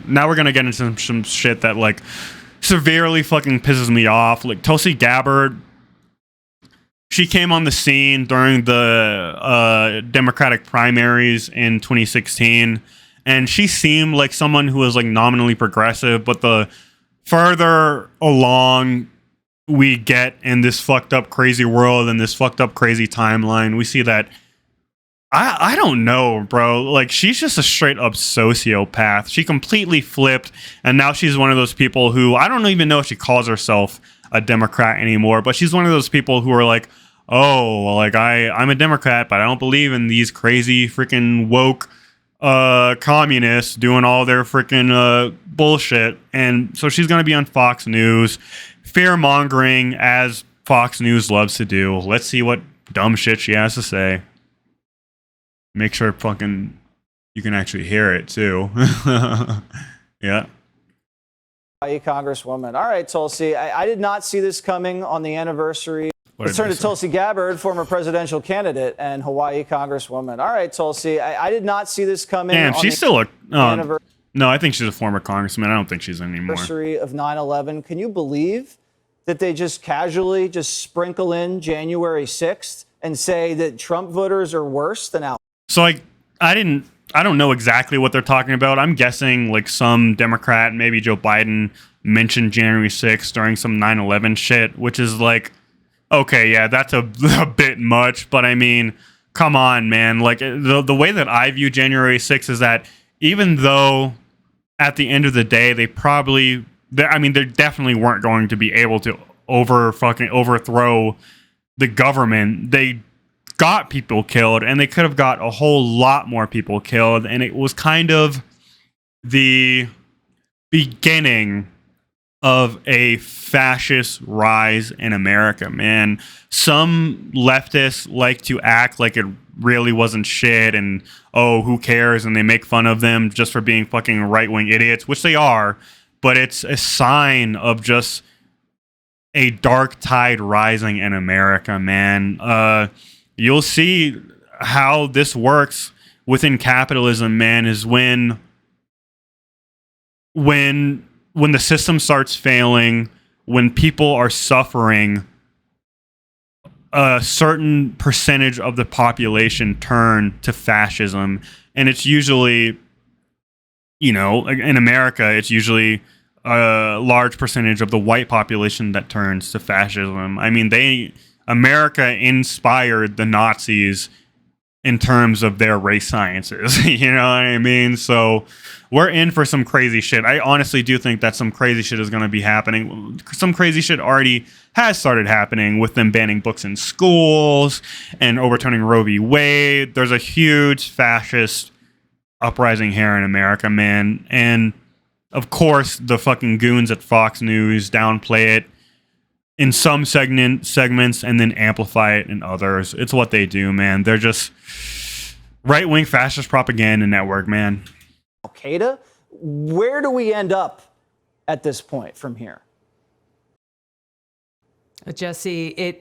now we're gonna get into some shit that like severely fucking pisses me off. Like Tulsi Gabbard, she came on the scene during the Democratic primaries in 2016, and she seemed like someone who was like nominally progressive, but the further along we get in this fucked up crazy world and this fucked up crazy timeline, we see that I don't know, bro. Like, she's just a straight up sociopath. She completely flipped, and now she's one of those people who, I don't even know if she calls herself a Democrat anymore, but she's one of those people who are like, oh, well, like I'm a Democrat, but I don't believe in these crazy freaking woke communists doing all their freaking bullshit. And so she's gonna be on Fox News, fear mongering as Fox News loves to do. Let's see what dumb shit she has to say. Make sure fucking you can actually hear it too. Yeah. Congresswoman. All right, Tulsi. I did not see this coming on the anniversary. Let's turn to Tulsi Gabbard, former presidential candidate and Hawaii Congresswoman. All right, Tulsi. I did not see this coming. Damn, she's still a no, I think she's a former congressman. I don't think she's anymore. Anniversary of 9/11. Can you believe that they just casually just sprinkle in January 6th and say that Trump voters are worse than out? So like I don't know exactly what they're talking about. I'm guessing like some Democrat, maybe Joe Biden, mentioned January 6th during some 9/11 shit, which is like, okay, yeah, that's a bit much. But I mean, come on, man. Like the way that I view January 6th is that even though at the end of the day, they definitely weren't going to be able to overthrow the government. They got people killed, and they could have got a whole lot more people killed, and it was kind of the beginning of a fascist rise in America, man. Some leftists like to act like it really wasn't shit, and oh, who cares, and they make fun of them just for being fucking right-wing idiots, which they are, but it's a sign of just a dark tide rising in America, man. You'll see how this works within capitalism, man, is when the system starts failing, when people are suffering, a certain percentage of the population turn to fascism. And it's usually, you know, in America, it's usually a large percentage of the white population that turns to fascism. I mean, America inspired the Nazis in terms of their race sciences. You know what I mean? So we're in for some crazy shit. I honestly do think that some crazy shit is going to be happening. Some crazy shit already has started happening with them banning books in schools and overturning Roe v. Wade. There's a huge fascist uprising here in America, man. And of course, the fucking goons at Fox News downplay it in some segments and then amplify it in others. It's what they do, man. They're just right-wing fascist propaganda network, man. Al-Qaeda? Where do we end up at this point from here? Jesse,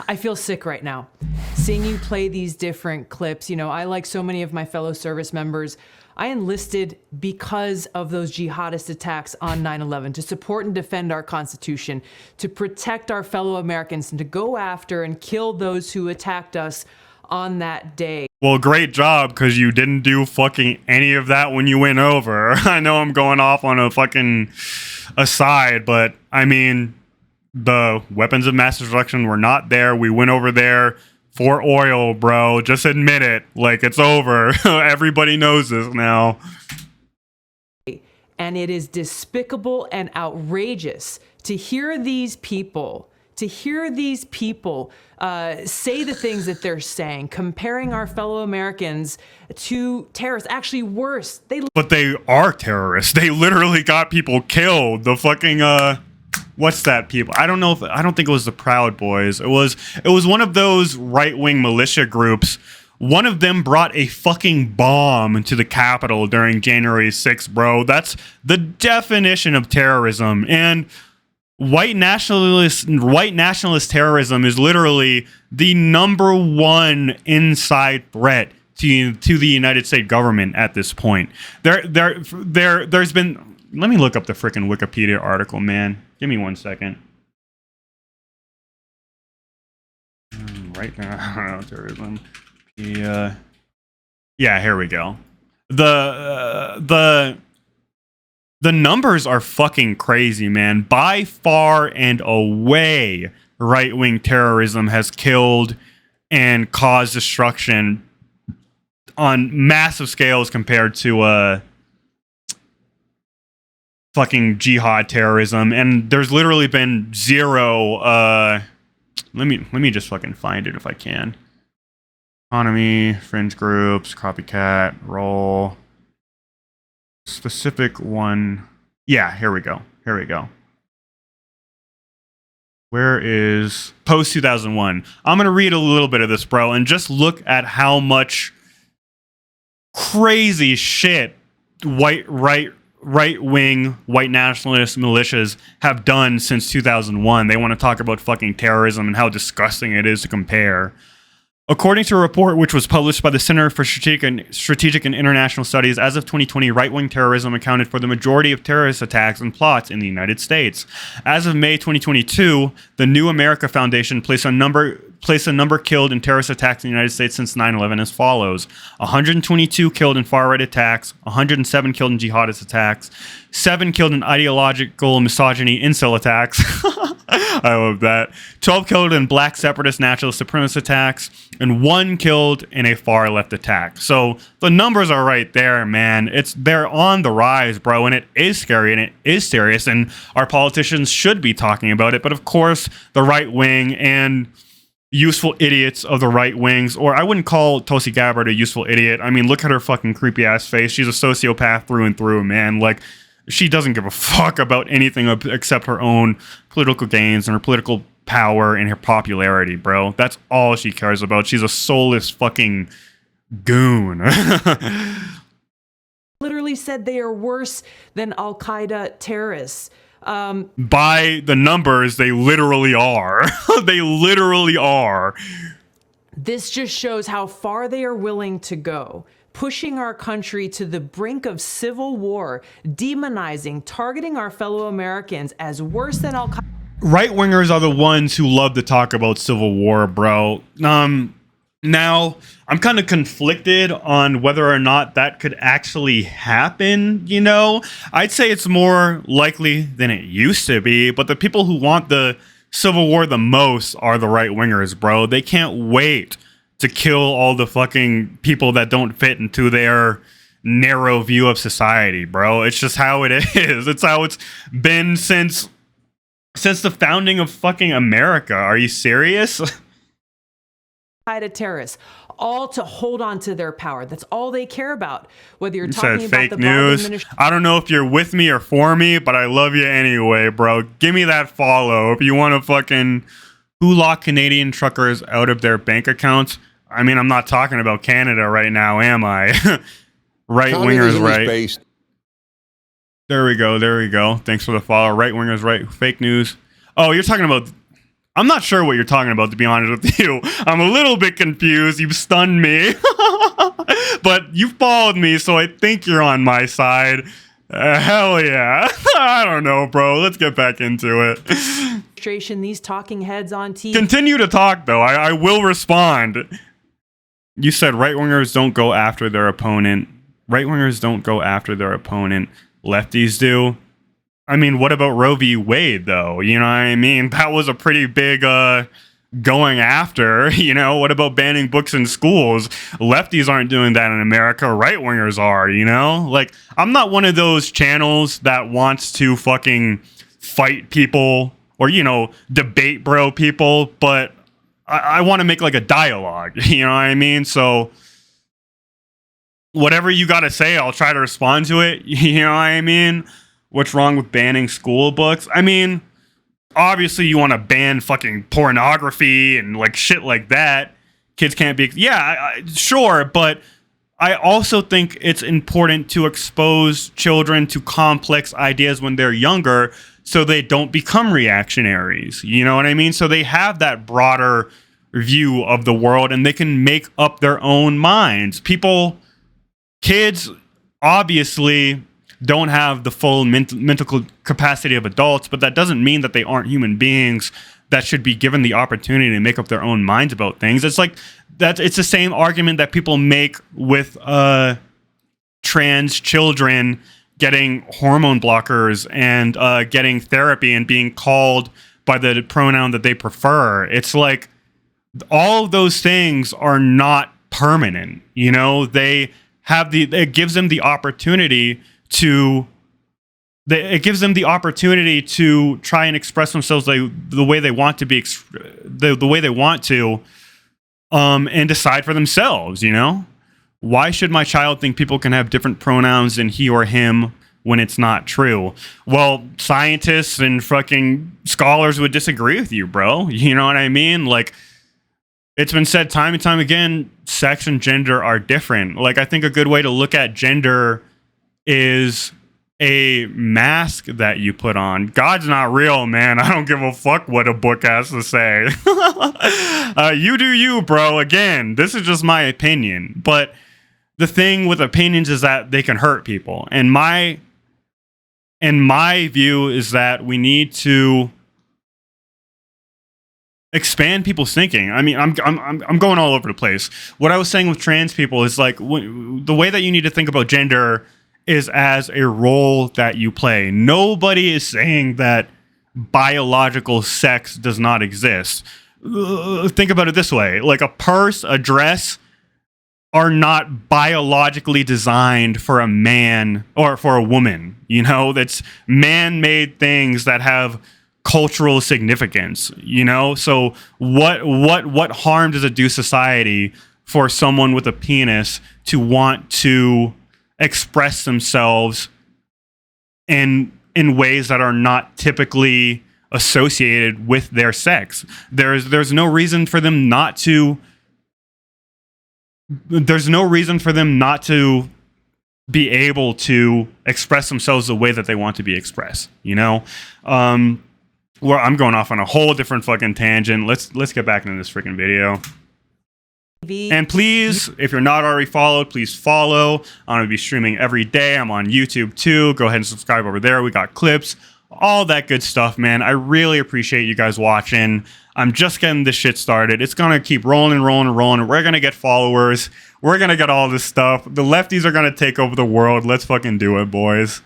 I feel sick right now. Seeing you play these different clips, you know, I, like so many of my fellow service members, I enlisted because of those jihadist attacks on 9/11 to support and defend our Constitution, to protect our fellow Americans, and to go after and kill those who attacked us on that day. Well, great job, because you didn't do fucking any of that when you went over. I know I'm going off on a fucking aside, but I mean, the weapons of mass destruction were not there. We went over there for oil, bro. Just admit it. Like, it's over. Everybody knows this now. And it is despicable and outrageous to hear these people say the things that they're saying, comparing our fellow Americans to terrorists. Actually, worse. But they are terrorists. They literally got people killed. The fucking what's that people? I don't think it was the Proud Boys. It was one of those right-wing militia groups. One of them brought a fucking bomb to the Capitol during January 6th, bro. That's the definition of terrorism. And white nationalist terrorism is literally the #1 inside threat to the United States government at this point. There's been. Let me look up the freaking Wikipedia article, man. Give me 1 second. Right now, terrorism. Yeah, here we go. The numbers are fucking crazy, man. By far and away, right-wing terrorism has killed and caused destruction on massive scales compared to fucking jihad terrorism. And there's literally been zero. Let me just fucking find it if I can. Economy, fringe groups, copycat, role. Specific one. Yeah, here we go. Where is post 2001? I'm going to read a little bit of this, bro, and just look at how much crazy shit right-wing white nationalist militias have done since 2001. They want to talk about fucking terrorism and how disgusting it is to compare. According to a report which was published by the Center for Strategic and International Studies, as of 2020, right-wing terrorism accounted for the majority of terrorist attacks and plots in the United States. As of May 2022, the New America Foundation placed a number killed in terrorist attacks in the United States since 9/11 as follows: 122 killed in far-right attacks, 107 killed in jihadist attacks, 7 killed in ideological misogyny incel attacks. I love that. 12 killed in black separatist nationalist supremacist attacks, and 1 killed in a far left attack. So the numbers are right there, man. They're on the rise, bro, and it is scary and it is serious, and our politicians should be talking about it. But of course, the right wing and useful idiots of the right wings, or I wouldn't call Tulsi Gabbard a useful idiot. I mean, look at her fucking creepy ass face. She's a sociopath through and through, man. Like, she doesn't give a fuck about anything except her own political gains and her political power and her popularity, bro. That's all she cares about. She's a soulless fucking goon. Literally said they are worse than Al-Qaeda terrorists. By the numbers, they literally are. They literally are. This just shows how far they are willing to go, pushing our country to the brink of civil war, demonizing, targeting our fellow Americans as worse than Al-Qaeda. Right-wingers are the ones who love to talk about civil war, bro. Now, I'm kind of conflicted on whether or not that could actually happen, you know? I'd say it's more likely than it used to be, but the people who want the civil war the most are the right-wingers, bro. They can't wait to kill all the fucking people that don't fit into their narrow view of society, bro. It's just how it is. It's how it's been since the founding of fucking America. Are you serious? Al-Qaeda terrorists, all to hold on to their power. That's all they care about. Whether you're talking about the news. I don't know if you're with me or for me, but I love you anyway, bro. Give me that follow if you want to fucking who lock Canadian truckers out of their bank accounts. I mean, I'm not talking about Canada right now, am I? Right-wingers, right? Based. There we go. Thanks for the follow. Right-wingers, right? Fake news. Oh, you're talking about... I'm not sure what you're talking about, to be honest with you. I'm a little bit confused. You've stunned me. But you followed me, so I think you're on my side. Hell yeah. I don't know, bro. Let's get back into it. These talking heads on TV. Continue to talk, though. I will respond. You said right-wingers don't go after their opponent. Right-wingers don't go after their opponent. Lefties do. I mean, what about Roe v. Wade, though? You know what I mean? That was a pretty big going after. You know, what about banning books in schools? Lefties aren't doing that in America. Right-wingers are, you know? Like, I'm not one of those channels that wants to fucking fight people or, you know, debate bro people, but I want to make, like, a dialogue. You know what I mean? So whatever you got to say, I'll try to respond to it. You know what I mean? What's wrong with banning school books? I mean, obviously you want to ban fucking pornography and like shit like that. Kids can't be... Yeah, sure, but I also think it's important to expose children to complex ideas when they're younger so they don't become reactionaries. You know what I mean? So they have that broader view of the world, and they can make up their own minds. Kids obviously don't have the full mental capacity of adults, but that doesn't mean that they aren't human beings that should be given the opportunity to make up their own minds about things. It's like that. It's the same argument that people make with trans children getting hormone blockers and getting therapy and being called by the pronoun that they prefer. It's like all of those things are not permanent. You know, it gives them the opportunity to try and express themselves the way they want to be, the way they want to, and decide for themselves. You know, why should my child think people can have different pronouns than he or him when it's not true? Well, scientists and fucking scholars would disagree with you, bro. You know what I mean? Like, it's been said time and time again, sex and gender are different. Like, I think a good way to look at gender is a mask that you put on. God's not real, man. I don't give a fuck what a book has to say. You do you, bro. Again, this is just my opinion. But the thing with opinions is that they can hurt people. And my view is that we need to expand people's thinking. I mean, I'm going all over the place. What I was saying with trans people is like the way that you need to think about gender is as a role that you play. Nobody is saying that biological sex does not exist. Think about it this way. Like a purse, a dress are not biologically designed for a man or for a woman. You know, that's man-made things that have cultural significance, you know? So what harm does it do society for someone with a penis to want to express themselves in ways that are not typically associated with their sex? There's no reason for them not to be able to express themselves the way that they want to be expressed, you know? Well, I'm going off on a whole different fucking tangent. Let's get back into this freaking video. And please, if you're not already followed, please follow. I'm going to be streaming every day. I'm on YouTube too. Go ahead and subscribe over there. We got clips, all that good stuff, man. I really appreciate you guys watching. I'm just getting this shit started. It's going to keep rolling. We're going to get followers. We're going to get all this stuff. The lefties are going to take over the world. Let's fucking do it, boys.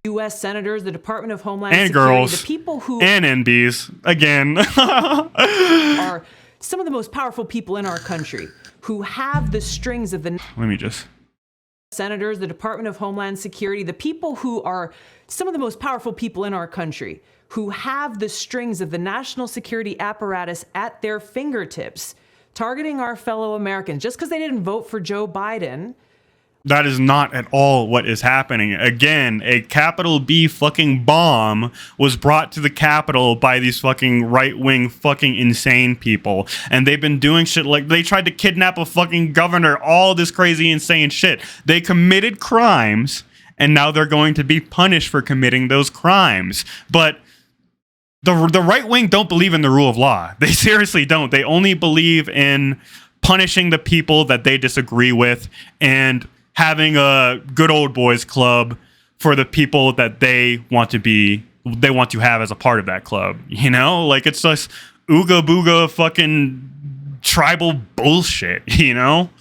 U.S. senators, the Department of Homeland and Security, girls, the people who and NBs again are some of the most powerful people in our country, who have the strings of the senators, the Department of Homeland Security, the people who are some of the most powerful people in our country, who have the strings of the national security apparatus at their fingertips, targeting our fellow Americans just because they didn't vote for Joe Biden. That is not at all what is happening. Again, a capital B fucking bomb was brought to the Capitol by these fucking right-wing fucking insane people. And they've been doing shit like they tried to kidnap a fucking governor, all this crazy insane shit. They committed crimes, and now they're going to be punished for committing those crimes. But the right wing don't believe in the rule of law. They seriously don't. They only believe in punishing the people that they disagree with and having a good old boys club for the people that they want to have as a part of that club. You know, like it's just ooga booga fucking tribal bullshit, you know?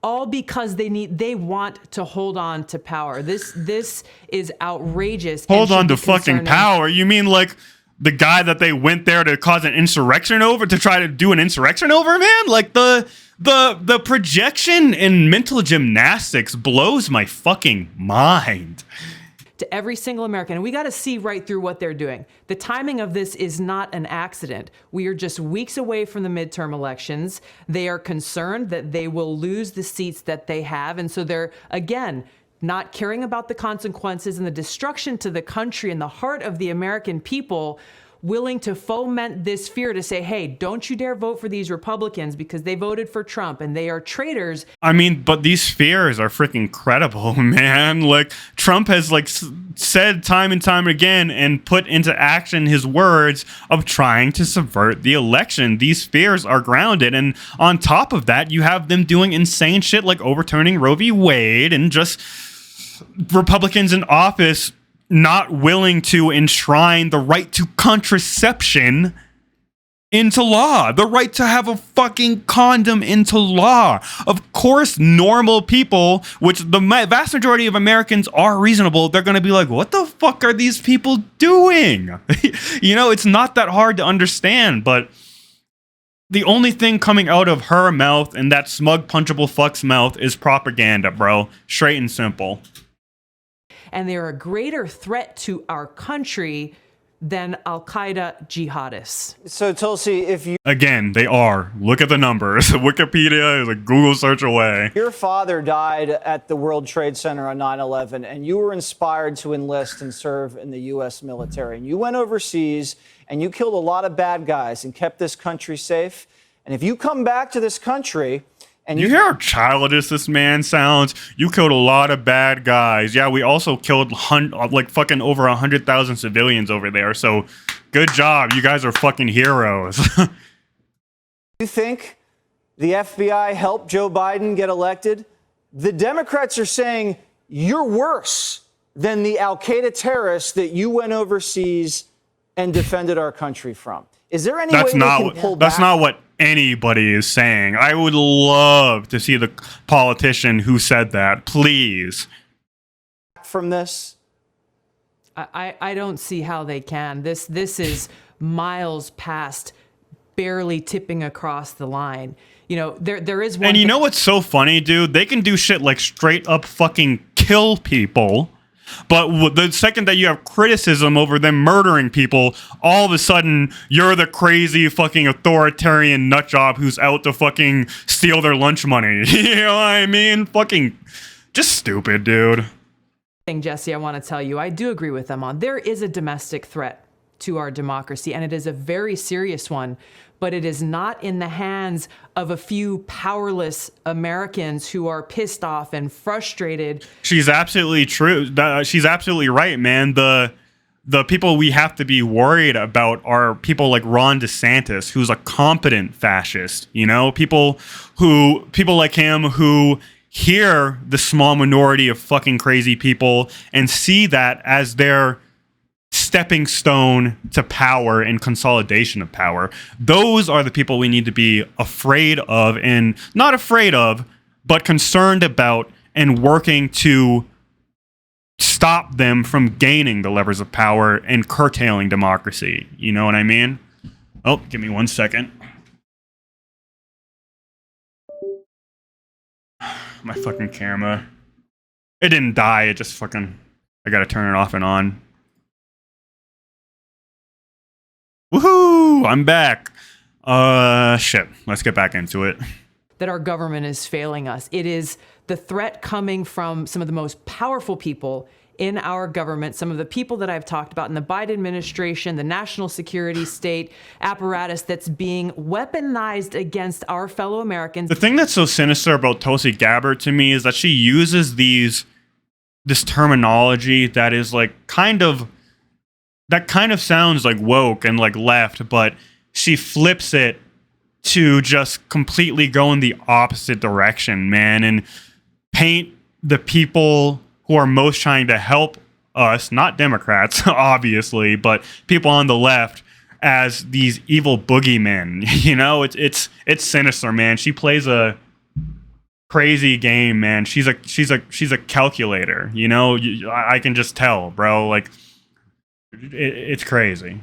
All because they want to hold on to power. This is outrageous. Hold on to fucking power? You mean like the guy that they went there to cause an insurrection over, to try to do an insurrection over, man? Like the projection and mental gymnastics blows my fucking mind. To every single American. And we got to see right through what they're doing. The timing of this is not an accident. We are just weeks away from the midterm elections. They are concerned that they will lose the seats that they have. And so they're, again, not caring about the consequences and the destruction to the country and the heart of the American people. willing to foment this fear to say, hey, don't you dare vote for these Republicans because they voted for Trump and they are traitors. I mean, but these fears are freaking credible, man. Like, Trump has like said time and time again and put into action his words of trying to subvert the election. These fears are grounded. And on top of that, you have them doing insane shit like overturning Roe v. Wade and just Republicans in office not willing to enshrine the right to contraception into law, the right to have a fucking condom into law. Of course, normal people, which the vast majority of Americans are reasonable, they're going to be like, what the fuck are these people doing? You know, it's not that hard to understand, but the only thing coming out of her mouth and that smug punchable fuck's mouth is propaganda, bro. Straight and simple. And they're a greater threat to our country than Al-Qaeda jihadists. So, Tulsi, if you... Again, they are. Look at the numbers. Wikipedia is a Google search away. Your father died at the World Trade Center on 9/11, and you were inspired to enlist and serve in the U.S. military. And you went overseas, and you killed a lot of bad guys and kept this country safe. And if you come back to this country... And you hear how childish this man sounds? You killed a lot of bad guys. Yeah, we also killed like fucking over 100,000 civilians over there. So good job. You guys are fucking heroes. You think the FBI helped Joe Biden get elected? The Democrats are saying you're worse than the Al-Qaeda terrorists that you went overseas and defended our country from. Is there any way they can pull back? That's not what anybody is saying. I would love to see the politician who said that. Please. From this? I don't see how they can. This is miles past barely tipping across the line. You know, there is one. And you know what's so funny, dude? They can do shit like straight up fucking kill people. But the second that you have criticism over them murdering people, all of a sudden, you're the crazy fucking authoritarian nutjob who's out to fucking steal their lunch money. You know what I mean? Fucking just stupid, dude. Jesse, I want to tell you, I do agree with them on. There is a domestic threat to our democracy, and it is a very serious one, but it is not in the hands of a few powerless Americans who are pissed off and frustrated. She's absolutely true. She's absolutely right, man. The people we have to be worried about are people like Ron DeSantis, who's a competent fascist. You know, people like him who hear the small minority of fucking crazy people and see that as their stepping stone to power and consolidation of power. Those are the people we need to be afraid of, and not afraid of, but concerned about and working to stop them from gaining the levers of power and curtailing democracy. You know what I mean? Oh, give me 1 second. My fucking camera. It didn't die. It just fucking... I gotta turn it off and on. Woohoo! I'm back. Shit. Let's get back into it. That our government is failing us. It is the threat coming from some of the most powerful people in our government, some of the people that I've talked about in the Biden administration, the national security state apparatus that's being weaponized against our fellow Americans. The thing that's so sinister about Tulsi Gabbard to me is that she uses this terminology that is like that kind of sounds like woke and like left, but she flips it to just completely go in the opposite direction, man, and paint the people who are most trying to help us, not Democrats, obviously, but people on the left as these evil boogeymen. You know, it's sinister, man. She plays a crazy game, man. She's a calculator, you know? I can just tell, bro. Like, it's crazy.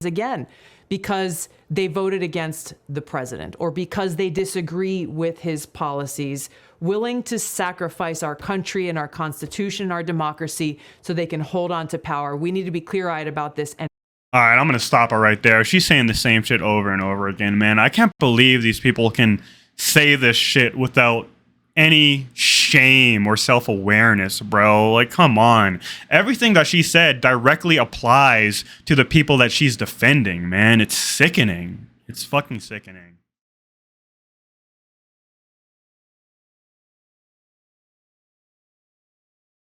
Again, because they voted against the president or because they disagree with his policies, willing to sacrifice our country and our constitution, our democracy, so they can hold on to power. We need to be clear-eyed about this. And all right, I'm going to stop her right there. She's saying the same shit over and over again, man. I can't believe these people can say this shit without any shame or self-awareness, bro. Like, come on. Everything that she said directly applies to the people that she's defending, man. It's sickening. It's fucking sickening.